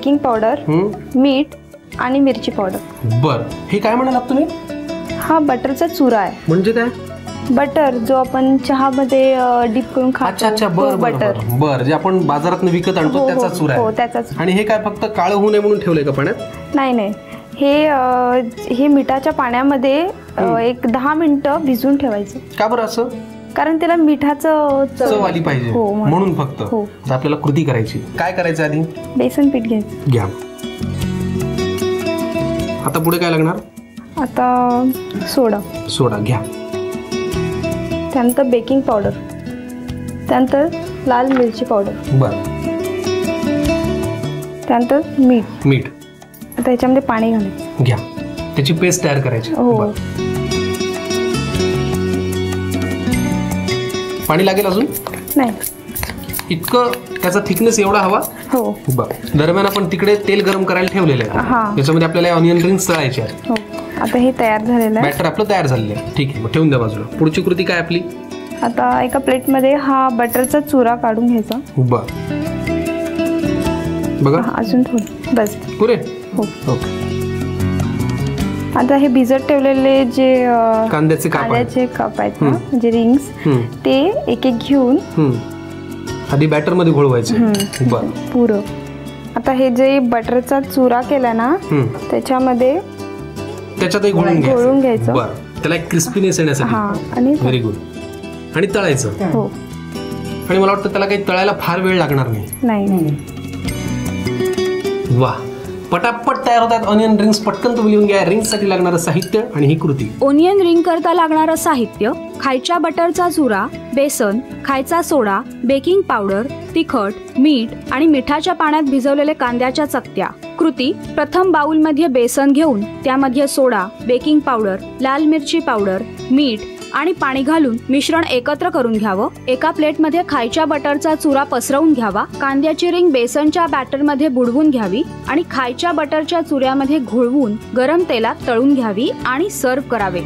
Baking powder, मीठ आणि मिरची पावडर. बर, हे काय म्हणालात तुम्ही? हा बटरचा चुरा आहे. म्हणजे काय? बटर जो आपण चहामध्ये डीप करून खातो. अच्छा अच्छा, बर बटर. बर, जे आपण बाजारात विकत आणतो त्याचा चुरा आहे. हो, त्याचाच. आणि हे काय फक्त काळं होऊ नये म्हणून ठेवलंय का पाण्यात? नाही नाही, हे मिठाच्या पाण्यामध्ये एक 10 मिनिटं भिजून ठेवायचं. का बरं असं? कारण त्याला मिठाचं चव आली पाहिजे म्हणून फक्त. आता आपल्याला कृती करायची. काय करायचं आधी? बेसन पीठ घ्यायचं. घ्या. आता पुढे काय लागणार? आता सोडा घ्या. त्यानंतर बेकिंग पावडर, त्यानंतर लाल मिरची पावडर. बर. त्यानंतर मीठ. आता ह्याच्यामध्ये पाणी घालायचं. घ्या. त्याची पेस्ट तयार करायची. हो. पाणी लागेल अजून? नाही. इतकं त्याचा थिकनेस एवढा हवा? हो. बरं. दरम्यान आपण तिकडे तेल गरम करायला ठेवलेलं आहे. त्याच्यामध्ये आपल्याला ऑनियन रिंग्स तळायचे आहेत. हो. आता हे तयार झालेलं आहे. बॅटर आपलं तयार झालेलं आहे. ठीक आहे, मग ठेवून द्या बाजूला. पुढची कृती काय आपली? आता एका प्लेटमध्ये हा बटरचा चुरा काढून घ्यायचा. बरं. बघा अजून थोडं. बस पुरे? हो. ओके. आता हे भिजत ठेवलेले जे कांद्याचे काप आहेत ना, म्हणजे रिंग्स, ते एक एक घेऊन आधी बॅटर मध्ये घोळवायचे. बरं. पुरं. आता हे जे बटरचा चुरा केला ना, त्याच्यातही घोळून घ्यायचं. बरं. त्याला एक क्रिस्पीनेस येण्यासाठी. आणि व्हेरी गुड. आणि तळायचं. हो. आणि मला वाटतं त्याला काही तळायला फार वेळ लागणार नाही. वा, पटापट तयार होतात ऑनियन रिंग्स. पटकन तुम्ही लिहून घ्या. रिंग्स साठी लागणारं साहित्य आणि ही कृती. ओनियन रिंग करता लागणारं साहित्य: खायच्या बटरचा चुरा, बेसन, खायचा सोडा, बेकिंग पावडर, तिखट, मीठ आणि मिठाच्या पाण्यात भिजवलेले कांद्याच्या चकत्या. कृती: प्रथम बाउलमध्ये बेसन घेऊन त्यामध्ये सोडा, बेकिंग पावडर, लाल मिरची पावडर, मीठ आणि पाणी घालून मिश्रण एकत्र करून घ्यावं. एका प्लेटमध्ये खायच्या बटरचा चुरा पसरवून घ्यावा. कांद्याची रिंग बेसनच्या बॅटरमध्ये बुडवून घ्यावी आणि खायच्या बटरच्या चुऱ्यामध्ये घोळवून गरम तेलात तळून घ्यावी आणि सर्व्ह करावे.